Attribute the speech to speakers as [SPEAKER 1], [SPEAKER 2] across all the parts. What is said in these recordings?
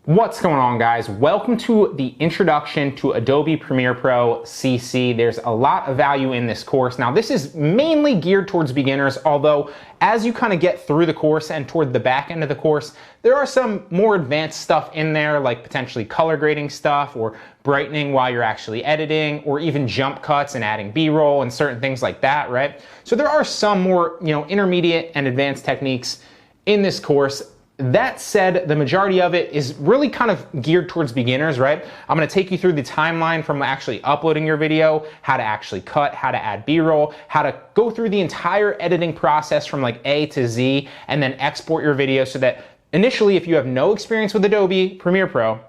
[SPEAKER 1] What's going on, guys? Welcome to the introduction to Adobe Premiere Pro CC. There's a lot of value in this course. Now, this is mainly geared towards beginners, although as you kind of get through the course and toward the back end of the course, there are some more advanced stuff in there, like potentially color grading stuff or brightening while you're actually editing, or even jump cuts and adding B-roll and certain things like that, right? So there are some more, intermediate and advanced techniques in this course. That said, the majority of it is really kind of geared towards beginners, right? I'm gonna take you through the timeline from actually uploading your video, how to actually cut, how to add B-roll, how to go through the entire editing process from like A to Z, and then export your video so that initially, if you have no experience with Adobe Premiere Pro,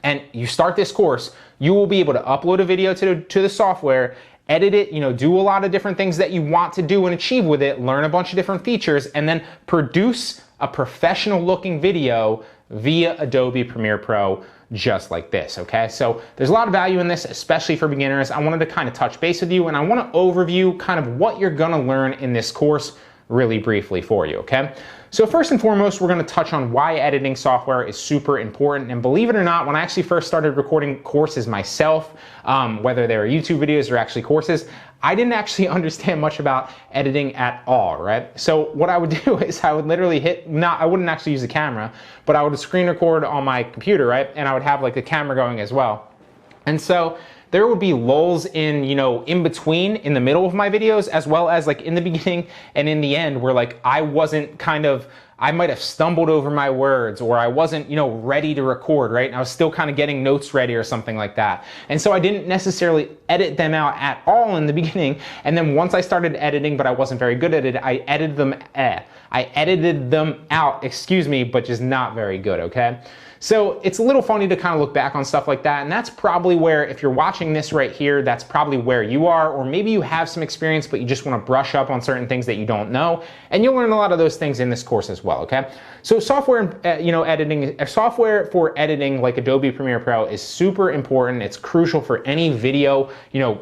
[SPEAKER 1] and you start this course, you will be able to upload a video to the software, edit it, do a lot of different things that you want to do and achieve with it, learn a bunch of different features, and then produce a professional looking video via Adobe Premiere Pro just like this, okay? So there's a lot of value in this, especially for beginners. I wanted to kind of touch base with you, and I want to overview kind of what you're gonna learn in this course really briefly for you, okay? So first and foremost, we're gonna touch on why editing software is super important. And believe it or not, when I actually first started recording courses myself, whether they were YouTube videos or actually courses, I didn't actually understand much about editing at all, right? So what I would do is I would literally I wouldn't actually use a camera, but I would screen record on my computer, right? And I would have like the camera going as well. And so there would be lulls in, in between, in the middle of my videos, as well as like in the beginning and in the end, where like I might have stumbled over my words, or I wasn't, ready to record, right? And I was still kind of getting notes ready or something like that. And so I didn't necessarily edit them out at all in the beginning. And then once I started editing, but I wasn't very good at it, I edited them out, but just not very good, okay? So it's a little funny to kind of look back on stuff like that, and that's probably where, if you're watching this right here, that's probably where you are, or maybe you have some experience, but you just want to brush up on certain things that you don't know, and you'll learn a lot of those things in this course as well, okay? So software for editing like Adobe Premiere Pro is super important. It's crucial for any video,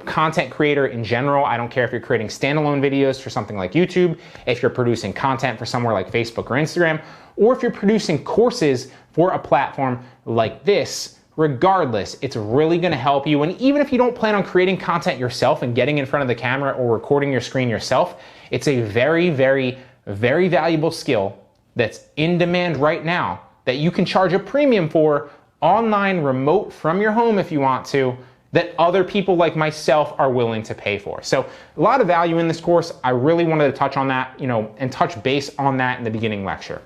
[SPEAKER 1] content creator in general. I don't care if you're creating standalone videos for something like YouTube, if you're producing content for somewhere like Facebook or Instagram, or if you're producing courses for a platform like this. Regardless, it's really gonna help you. And even if you don't plan on creating content yourself and getting in front of the camera or recording your screen yourself, it's a very, very, very valuable skill that's in demand right now that you can charge a premium for online, remote from your home if you want to, that other people like myself are willing to pay for. So a lot of value in this course. I really wanted to touch on that, and touch base on that in the beginning lecture.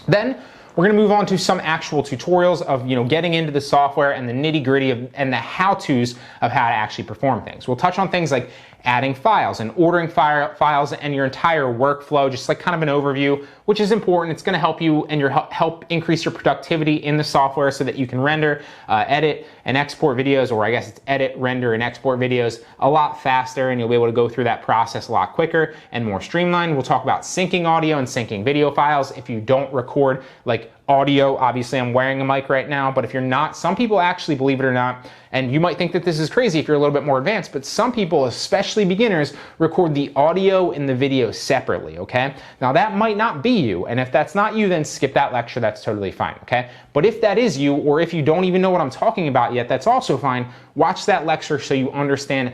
[SPEAKER 1] Then we're gonna move on to some actual tutorials of getting into the software and the nitty-gritty and the how-tos of how to actually perform things. We'll touch on things like adding files and ordering files and your entire workflow, just like kind of an overview, which is important. It's gonna help you and help increase your productivity in the software so that you can render, edit, and export videos, or I guess it's edit, render, and export videos a lot faster, and you'll be able to go through that process a lot quicker and more streamlined. We'll talk about syncing audio and syncing video files. If you don't record like audio, obviously I'm wearing a mic right now, but if you're not, some people actually, believe it or not, and you might think that this is crazy if you're a little bit more advanced, but some people, especially beginners, record the audio and the video separately, okay? Now that might not be you, and if that's not you, then skip that lecture, that's totally fine, okay? But if that is you, or if you don't even know what I'm talking about yet, that's also fine. Watch that lecture so you understand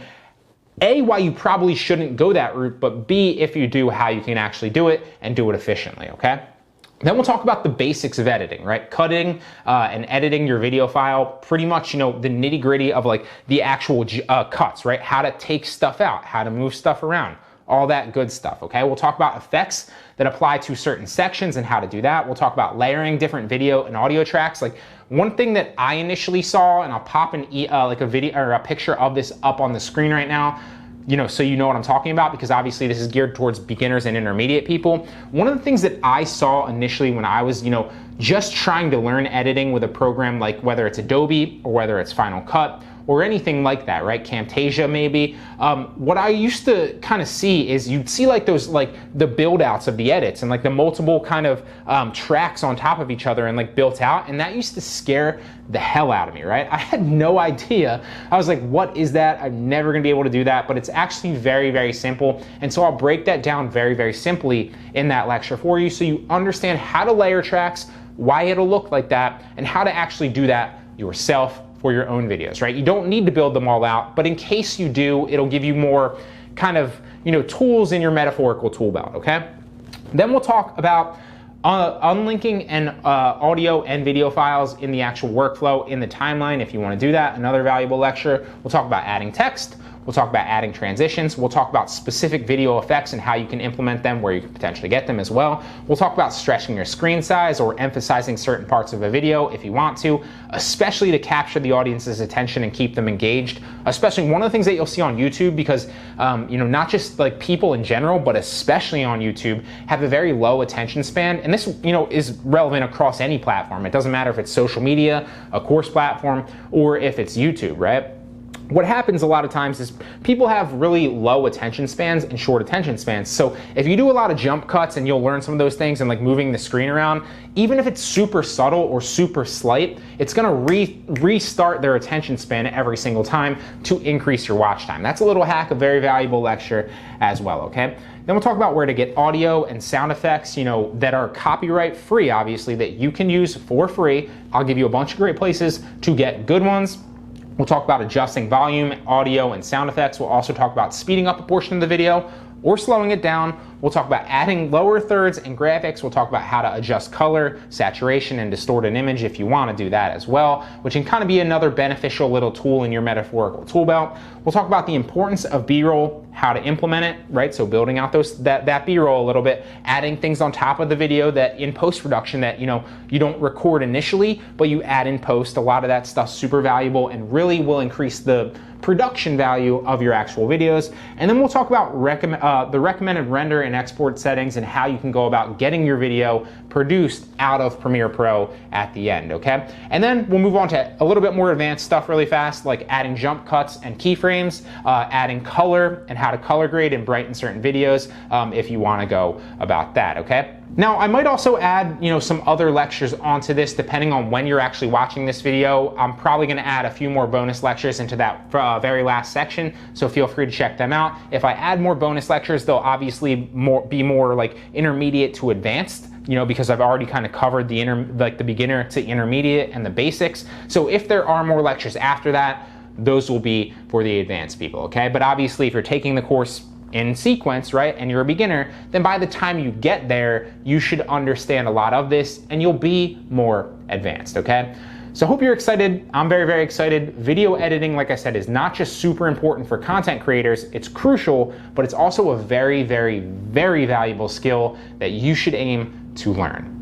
[SPEAKER 1] A, why you probably shouldn't go that route, but B, if you do, how you can actually do it and do it efficiently, okay? Then we'll talk about the basics of editing, right? Cutting and editing your video file, pretty much, the nitty gritty of like the actual cuts, right? How to take stuff out, how to move stuff around, all that good stuff, okay? We'll talk about effects that apply to certain sections and how to do that. We'll talk about layering different video and audio tracks. Like one thing that I initially saw, and I'll pop like a video or a picture of this up on the screen right now, so you know what I'm talking about, because obviously this is geared towards beginners and intermediate people. One of the things that I saw initially when I was, just trying to learn editing with a program like whether it's Adobe or whether it's Final Cut or anything like that, right? Camtasia maybe. What I used to kind of see is you'd see like those, like the build outs of the edits and like the multiple kind of tracks on top of each other and like built out, and that used to scare the hell out of me, right? I had no idea. I was like, what is that? I'm never gonna be able to do that, but it's actually very, very simple. And so I'll break that down very, very simply in that lecture for you so you understand how to layer tracks, why it'll look like that, and how to actually do that yourself for your own videos, right? You don't need to build them all out, but in case you do, it'll give you more kind of, tools in your metaphorical tool belt, okay? Then we'll talk about unlinking and audio and video files in the actual workflow in the timeline if you want to do that. Another valuable lecture. We'll talk about adding text. We'll talk about adding transitions. We'll talk about specific video effects and how you can implement them, where you can potentially get them as well. We'll talk about stretching your screen size or emphasizing certain parts of a video if you want to, especially to capture the audience's attention and keep them engaged. Especially one of the things that you'll see on YouTube, because not just like people in general, but especially on YouTube, have a very low attention span. And this is relevant across any platform. It doesn't matter if it's social media, a course platform, or if it's YouTube, right? What happens a lot of times is people have really low attention spans and short attention spans. So if you do a lot of jump cuts, and you'll learn some of those things and like moving the screen around, even if it's super subtle or super slight, it's gonna restart their attention span every single time to increase your watch time. That's a little hack, a very valuable lecture as well, okay? Then we'll talk about where to get audio and sound effects, that are copyright free, obviously, that you can use for free. I'll give you a bunch of great places to get good ones. We'll talk about adjusting volume, audio, and sound effects. We'll also talk about speeding up a portion of the video or slowing it down. We'll talk about adding lower thirds and graphics. We'll talk about how to adjust color, saturation, and distort an image if you want to do that as well, which can kind of be another beneficial little tool in your metaphorical tool belt. We'll talk about the importance of B-roll, how to implement it, right? So building out that B-roll a little bit, adding things on top of the video that in post-production that you don't record initially, but you add in post. A lot of that stuff's super valuable and really will increase the production value of your actual videos. And then we'll talk about the recommended render and export settings and how you can go about getting your video produced out of Premiere Pro at the end, okay? And then we'll move on to a little bit more advanced stuff really fast, like adding jump cuts and keyframes, adding color and how to color grade and brighten certain videos if you want to go about that, okay? Now, I might also add, some other lectures onto this depending on when you're actually watching this video. I'm probably going to add a few more bonus lectures into that very last section, so feel free to check them out. If I add more bonus lectures, they'll obviously be more like intermediate to advanced, because I've already kind of covered the beginner to intermediate and the basics. So if there are more lectures after that, those will be for the advanced people, okay? But obviously, if you're taking the course in sequence, right, and you're a beginner, then by the time you get there, you should understand a lot of this and you'll be more advanced, okay? So I hope you're excited. I'm very, very excited. Video editing, like I said, is not just super important for content creators, it's crucial, but it's also a very, very, very valuable skill that you should aim to learn.